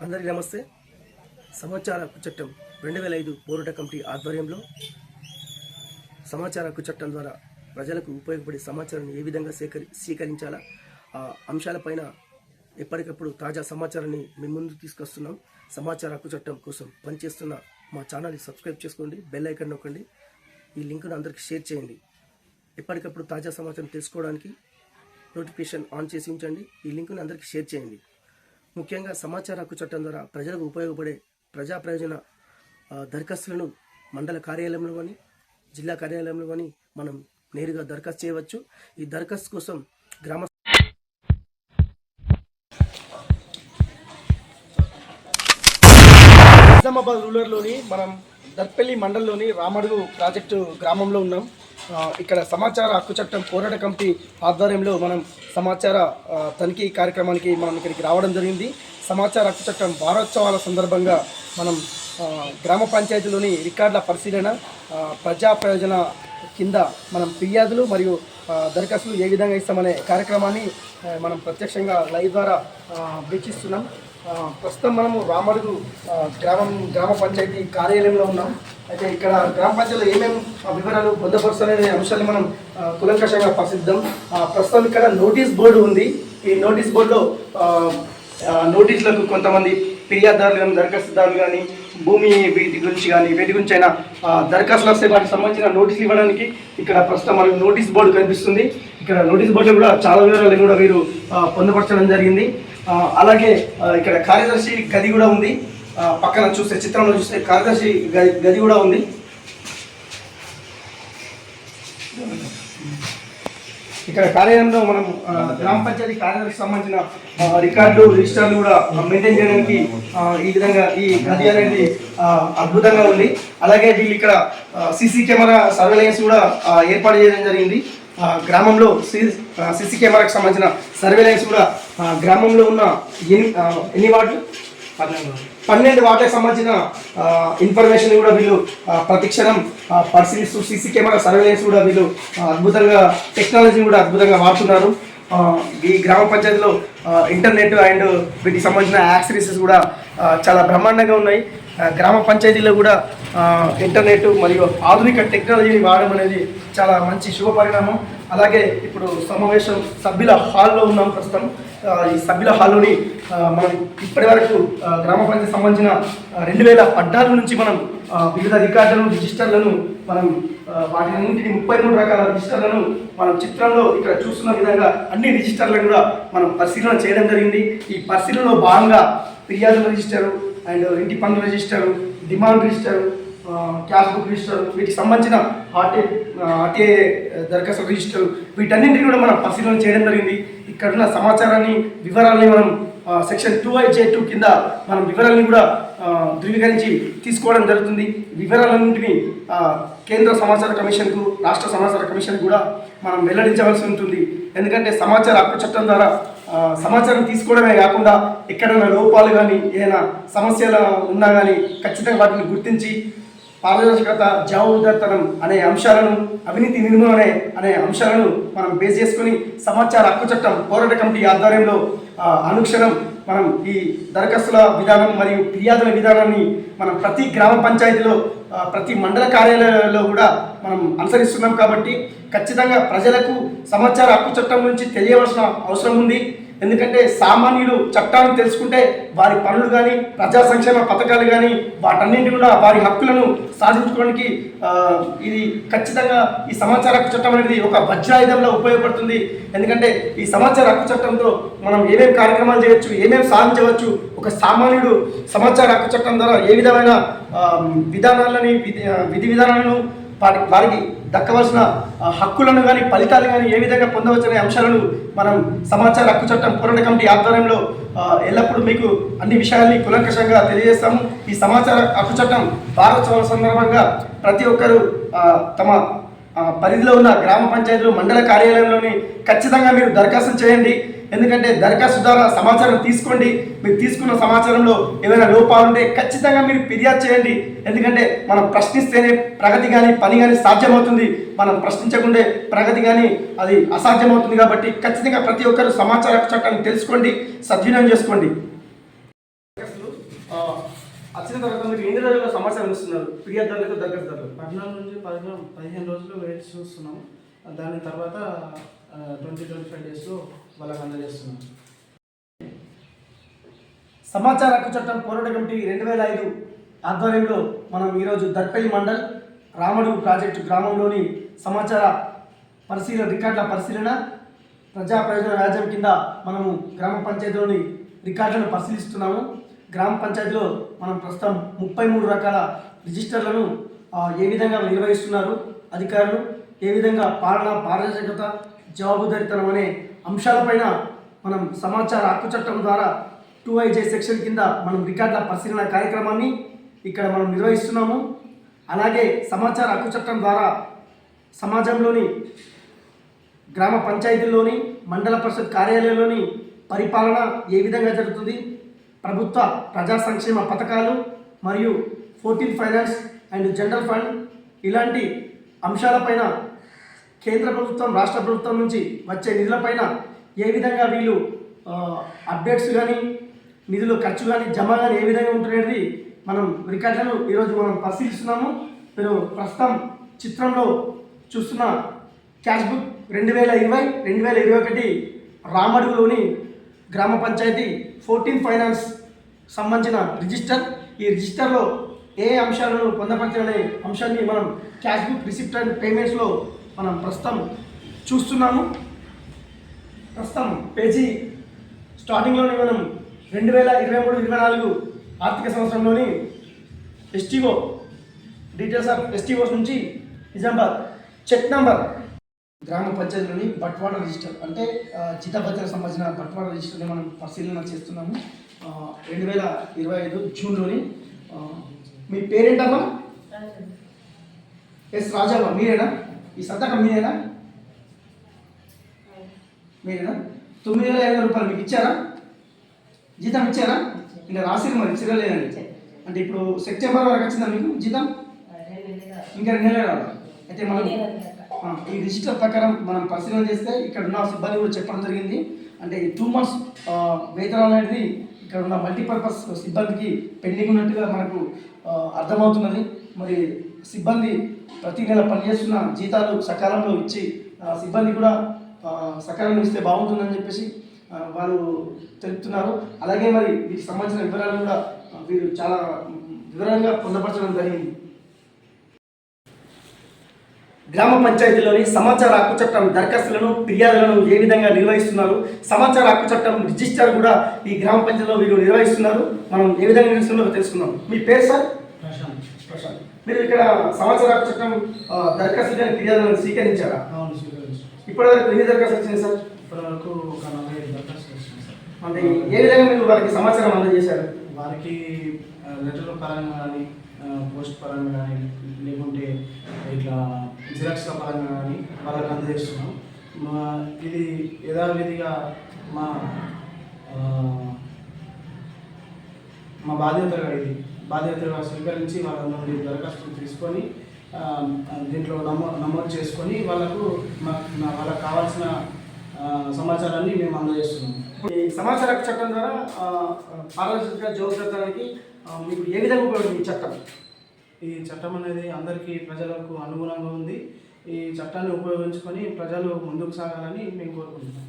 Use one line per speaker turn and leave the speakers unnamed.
అందరికీ నమస్తే. సమాచార హక్కు చట్టం 2005 పోరాట కమిటీ ఆధ్వర్యంలో సమాచార హక్కు చట్టం ద్వారా ప్రజలకు ఉపయోగపడే సమాచారాన్ని ఏ విధంగా స్వీకరించాలా ఆ అంశాలపైన ఎప్పటికప్పుడు తాజా సమాచారాన్ని మీ ముందు తీసుకొస్తున్నాం. సమాచార హక్కు చట్టం కోసం పనిచేస్తున్న మా ఛానల్ని సబ్స్క్రైబ్ చేసుకోండి, బెల్ ఐకాన్ నొక్కండి, ఈ లింక్ను అందరికీ షేర్ చేయండి. ఎప్పటికప్పుడు తాజా సమాచారం తెలుసుకోవడానికి నోటిఫికేషన్ ఆన్ చేసి ఉంచండి. ఈ లింక్ను అందరికీ షేర్ చేయండి. ముఖ్యంగా సమాచార హక్కు చట్టం ద్వారా ప్రజలకు ఉపయోగపడే ప్రజా ప్రయోజన దరఖాస్తులను మండల కార్యాలయంలో కానీ జిల్లా కార్యాలయంలో కానీ మనం నేరుగా దరఖాస్తు చేయవచ్చు. ఈ దరఖాస్తు కోసం నిజామాబాద్ రూరల్లోని మనం దర్పల్లి మండలంలోని రామడుగు ప్రాజెక్టు గ్రామంలో ఉన్నాం. ఇక్కడ సమాచార హక్కు చట్టం పోరాట కమిటీ ఆధ్వర్యంలో మనం సమాచార తనిఖీ కార్యక్రమానికి మనం ఇక్కడికి రావడం జరిగింది. సమాచార హక్కు చట్టం వారోత్సవాల సందర్భంగా మనం గ్రామ పంచాయతీలోని రికార్డుల పరిశీలన, ప్రజా ప్రయోజన కింద మనం ఫిర్యాదులు మరియు దరఖాస్తులు ఏ విధంగా ఇస్తామనే కార్యక్రమాన్ని మనం ప్రత్యక్షంగా లైవ్ ద్వారా వీక్షిస్తున్నాం. ప్రస్తుతం మనము రామడుగు గ్రామ పంచాయతీ కార్యాలయంలో ఉన్నాం. అయితే ఇక్కడ గ్రామ పంచాయతీలో ఏమేమి వివరాలు పొందపరుస్తారనే అంశాన్ని మనం కులంకషంగా పరిశీలిద్దాం. ప్రస్తుతం ఇక్కడ నోటీస్ బోర్డు ఉంది. ఈ నోటీస్ బోర్డులో నోటీసులకు కొంతమంది ఫిర్యాదుదారులు కానీ దరఖాస్తుదారులు కానీ భూమి వీటి గురించి అయినా దరఖాస్తులు వస్తే వాటికి సంబంధించిన నోటీసులు ఇవ్వడానికి ఇక్కడ ప్రస్తుతం మనకు నోటీస్ బోర్డు కనిపిస్తుంది. ఇక్కడ నోటీస్ బోర్డులో కూడా చాలా వివరాలు కూడా వీరు పొందపరచడం జరిగింది. అలాగే ఇక్కడ కార్యదర్శి గది కూడా ఉంది. పక్కన చూస్తే చిత్రంలో చూస్తే కార్యదర్శి గది కూడా ఉంది. ఇక్కడ కార్యాలయంలో మనం గ్రామ పంచాయతీ కార్యదర్శికి సంబంధించిన రికార్డులు రిజిస్టర్లు కూడా మెయింటైన్ చేయడానికి ఈ విధంగా ఈ గది అనేది అద్భుతంగా ఉంది. అలాగే వీళ్ళు ఇక్కడ సీసీ కెమెరా సర్వేలెన్స్ కూడా ఏర్పాటు చేయడం జరిగింది. గ్రామంలో సీసీ కెమెరాకి సంబంధించిన సర్వేలెన్స్ కూడా గ్రామంలో ఉన్న ఎన్ని వార్డులు 12 వార్డులకు సంబంధించిన ఇన్ఫర్మేషన్ కూడా వీళ్ళు ప్రతిక్షణం పరిశీలిస్తూ సీసీ కెమెరా సర్వేలెన్స్ కూడా వీళ్ళు అద్భుతంగా టెక్నాలజీని కూడా అద్భుతంగా వాడుతున్నారు. ఈ గ్రామ పంచాయతీలో ఇంటర్నెట్ అండ్ వీటికి సంబంధించిన యాక్సెసరీస్ కూడా చాలా బ్రహ్మాండంగా ఉన్నాయి. గ్రామ పంచాయతీలో కూడా ఇంటర్నెట్ మరియు ఆధునిక టెక్నాలజీని వాడడం అనేది చాలా మంచి శుభ పరిణామం. అలాగే ఇప్పుడు సమావేశం సభ్యుల హాల్లో ఉన్నాం. ప్రస్తుతం ఈ సభ్యుల హాల్లోని మనం ఇప్పటి వరకు గ్రామ పంచాయతీ సంబంధించిన 2014 నుంచి మనం వివిధ రికార్డులను రిజిస్టర్లను మనం వాటిన్నింటినీ 33 రకాల రిజిస్టర్లను మనం చిత్రంలో ఇక్కడ చూస్తున్న విధంగా అన్ని రిజిస్టర్లను కూడా మనం పరిశీలన చేయడం జరిగింది. ఈ పరిశీలనలో భాగంగా ఫిర్యాదుల రిజిస్టరు అండ్ ఇంటి పన్ను register, demand register, cash book register, వీటికి సంబంధించిన ఆర్టీఏ దరఖాస్తు రిజిస్టర్, వీటన్నింటినీ కూడా మనం పరిశీలన చేయడం జరిగింది. ఇక్కడ ఉన్న సమాచారాన్ని వివరాలని మనం సెక్షన్ 2I(J)(2) కింద మనం వివరాలని కూడా ధృవీకరించి తీసుకోవడం జరుగుతుంది. వివరాలన్నింటినీ కేంద్ర సమాచార కమిషన్కు, రాష్ట్ర సమాచార కమిషన్కు కూడా మనం వెల్లడించవలసి ఉంటుంది. ఎందుకంటే సమాచార హక్కు చట్టం ద్వారా సమాచారం తీసుకోవడమే కాకుండా ఎక్కడైనా లోపాలు కానీ ఏదైనా సమస్యలు ఉన్నా కానీ ఖచ్చితంగా వాటిని గుర్తించి పారదర్శకత, జవాబుదారితనం అనే అంశాలను, అవినీతి నిర్మూలన అనే అంశాలను మనం బేస్ చేసుకుని సమాచార హక్కు చట్టం పోరాట కమిటీ ఆధ్వర్యంలో అనుక్షణం మనం ఈ దరఖాస్తుల విధానం మరియు ఫిర్యాదుల విధానాన్ని మనం ప్రతి గ్రామ పంచాయతీలో ప్రతి మండల కార్యాలయాల్లో కూడా మనం అనుసరిస్తున్నాం. కాబట్టి ఖచ్చితంగా ప్రజలకు సమాచార హక్కు చట్టం గురించి తెలియవలసిన అవసరం ఉంది. ఎందుకంటే సామాన్యులు చట్టాన్ని తెలుసుకుంటే వారి పనులు కానీ ప్రజా సంక్షేమ పథకాలు కానీ వాటన్నింటి కూడా వారి హక్కులను సాధించుకోవడానికి ఇది ఖచ్చితంగా ఈ సమాచార హక్కు చట్టం అనేది ఒక వజ్రాయుధంలో ఉపయోగపడుతుంది. ఎందుకంటే ఈ సమాచార హక్కు చట్టంతో మనం ఏమేమి కార్యక్రమాలు చేయవచ్చు, ఏమేమి సాధించవచ్చు, ఒక సామాన్యుడు సమాచార హక్కు చట్టం ద్వారా ఏ విధమైన విధానాలని విధి విధానాలను వారికి దక్కవలసిన హక్కులను కానీ ఫలితాలు కానీ ఏ విధంగా పొందవచ్చనే అంశాలను మనం సమాచార హక్కు చట్టం పోరాట కమిటీ ఆధ్వర్యంలో ఎల్లప్పుడూ మీకు అన్ని విషయాల్ని కులంకషంగా తెలియజేస్తాము. ఈ సమాచార హక్కు చట్టం వారోత్సవాల సందర్భంగా ప్రతి ఒక్కరూ తమ పరిధిలో ఉన్న గ్రామ పంచాయతీలు, మండల కార్యాలయంలోని ఖచ్చితంగా మీరు దరఖాస్తు చేయండి. ఎందుకంటే దరఖాస్తు ద్వారా సమాచారం తీసుకోండి. మీరు తీసుకున్న సమాచారంలో ఏమైనా లోపాలు ఉంటే ఖచ్చితంగా మీరు ఫిర్యాదు చేయండి. ఎందుకంటే మనం ప్రశ్నిస్తేనే ప్రగతి కానీ పని కానీ సాధ్యమవుతుంది. మనం ప్రశ్నించకుండే ప్రగతి కానీ అది అసాధ్యమవుతుంది. కాబట్టి ఖచ్చితంగా ప్రతి ఒక్కరు సమాచార చట్టాన్ని తెలుసుకోండి, సద్వినియోగం చేసుకోండి. వచ్చిన తర్వాత మీరు ఎన్ని రోజుల్లో సమాచారం ఇస్తున్నారు ఫిర్యాదుదారులకు దరఖాస్తుదారులకు?
14 నుంచి 15 రోజులు వెయిట్ చూస్తున్నాం. దాని తర్వాత 20-25 డేస్లో వాళ్ళకి అందజేస్తున్నాం.
సమాచార హక్కు చట్టం పోరాట కమిటీ 2005 ఆధ్వర్యంలో మనం ఈరోజు దర్పల్లి మండల్ రామడుగు ప్రాజెక్టు గ్రామంలోని సమాచార రికార్డుల పరిశీలన ప్రజా ప్రయోజన రాజ్యం కింద మనము గ్రామ పంచాయతీలోని రికార్డులను పరిశీలిస్తున్నాము. గ్రామ పంచాయతీలో మనం ప్రస్తుతం 33 రకాల రిజిస్టర్లను ఏ విధంగా నిర్వహిస్తున్నారు అధికారులు, ఏ విధంగా పాలన, పారదర్శకత, జవాబుదారీతనం అనే అంశాలపైన మనం సమాచార హక్కు చట్టం ద్వారా 2IJ సెక్షన్ కింద మనం రికార్డుల పరిశీలన కార్యక్రమాన్ని ఇక్కడ మనం నిర్వహిస్తున్నాము. అలాగే సమాచార హక్కు చట్టం ద్వారా సమాజంలోని గ్రామ పంచాయతీల్లోని మండల పరిషత్ కార్యాలయంలోని పరిపాలన ఏ విధంగా జరుగుతుంది, ప్రభుత్వ ప్రజా సంక్షేమ పథకాలు మరియు 14 ఫైనాన్స్ అండ్ జనరల్ ఫండ్ ఇలాంటి అంశాలపైన కేంద్ర ప్రభుత్వం, రాష్ట్ర ప్రభుత్వం నుంచి వచ్చే నిధులపైన ఏ విధంగా వీళ్ళు అప్డేట్స్ కానీ నిధులు ఖర్చు కానీ జమ కానీ ఏ విధంగా ఉంటున్నది మనం రికార్డులను ఈరోజు మనం పరిశీలిస్తున్నాము. మీరు ప్రస్తుతం చిత్రంలో చూస్తున్న క్యాష్ బుక్ 2020-2021 రామడుగులోని గ్రామ పంచాయతీ 14 ఫైనాన్స్ సంబంధించిన రిజిస్టర్. ఈ రిజిస్టర్లో ఏ అంశాలను పొందపరచాలనే అంశాన్ని మనం క్యాష్ బుక్, రిసిప్ట్ అండ్ పేమెంట్స్లో మనం ప్రస్తుతం చూస్తున్నాము. ప్రస్తుతం పేజీ స్టార్టింగ్లోని మనం 2023-24 ఆర్థిక సంవత్సరంలోని ఎస్టీఓ డీటెయిల్స్ ఆఫ్ ఎస్టీఓస్ నుంచి నిజామాబాద్ చెక్ నంబర్ గ్రామ పంచాయతీలోని బట్వాడ రిజిస్టర్ అంటే జీతభత్యాలకు సంబంధించిన బట్వాడ రిజిస్టర్ని మనం పరిశీలన చేస్తున్నాము 2025 జూన్లోని. మీ పేరేంటమ్మా? ఎస్ రాజమ్మ. మీరేనా? ఈ సంతకం మీరేనా? మీరేనా? 9,500 రూపాయలు మీకు ఇచ్చారా? జీతం ఇచ్చారా? ఇంకా రాసిరు మరి ఇచ్చిరలేదండి. అంటే ఇప్పుడు సెప్టెంబర్ వరకు వచ్చిందా మీకు జీతం? ఇంకా 2 నెలలు రావాలి. అయితే మనం ఈ రిజిస్టర్ ప్రకారం మనం పరిశీలన చేస్తే ఇక్కడ ఉన్న సిబ్బంది కూడా చెప్పడం జరిగింది. అంటే 2 months వేతనాలు అనేది ఇక్కడ ఉన్న మల్టీపర్పస్ సిబ్బందికి పెండింగ్ ఉన్నట్టుగా మనకు అర్థమవుతున్నది. మరి సిబ్బంది ప్రతి నెల పనిచేస్తున్న జీతాలు సకాలంలో ఇచ్చి సిబ్బంది కూడా సకాలంలో ఇస్తే బాగుంటుందని చెప్పేసి వాళ్ళు తెలుపుతున్నారు. అలాగే మరి వీటికి సంబంధించిన వివరాలు కూడా వీరు చాలా వివరంగా పొందపరచడం జరిగింది. గ్రామ పంచాయతీలోని సమాచార హక్కు చట్టం దరఖాస్తులను, ఫిర్యాదులను ఏ విధంగా నిర్వహిస్తున్నారు, సమాచార హక్కు చట్టం రిజిస్టర్ కూడా ఈ గ్రామ పంచాయతీలో వీరు నిర్వహిస్తున్నారు. మనం ఏ విధంగా నిర్వహిస్తున్నారో తెలుసుకుందాం. మీ పేరు సార్? ప్రశాంత్. మీరు ఇక్కడ సమాచార హక్కు చట్టం దరఖాస్తులను, ఫిర్యాదులను స్వీకరించారా?
అవును, స్వీకరించారు.
ఇప్పటివరకు ఎన్ని దరఖాస్తులు వచ్చినాయి సార్?
ఇప్పటివరకు ఒక 45 దరఖాస్తులు వచ్చినాయి సార్.
అంటే ఏ విధంగా మీరు వారికి సమాచారం అందజేశారు?
వారికి లెటర్ పరంగా కానీ, పోస్ట్ పరంగా కానీ, లేకుంటే ఇట్లా జిరాక్స్ల పరంగా కానీ వాళ్ళకి అందజేస్తున్నాం. ఇది యథావిధిగా మా బాధ్యతగా స్వీకరించి వాళ్ళ నుండి దరఖాస్తులు తీసుకొని దీంట్లో నమోదు చేసుకొని వాళ్ళకు వాళ్ళకు కావాల్సిన సమాచారాన్ని మేము అందజేస్తున్నాం.
ఈ సమాచార హక్కు చట్టం ద్వారా పారదర్శకంగా జవాబుదారీతనానికి మీకు ఏ విధంగా ఉపయోగపడుతుంది ఈ చట్టం?
ఈ చట్టం అనేది అందరికీ ప్రజలకు అనుగుణంగా ఉంది. ఈ చట్టాన్ని ఉపయోగించుకొని ప్రజలు ముందుకు సాగాలని మేము కోరుకుంటున్నాం.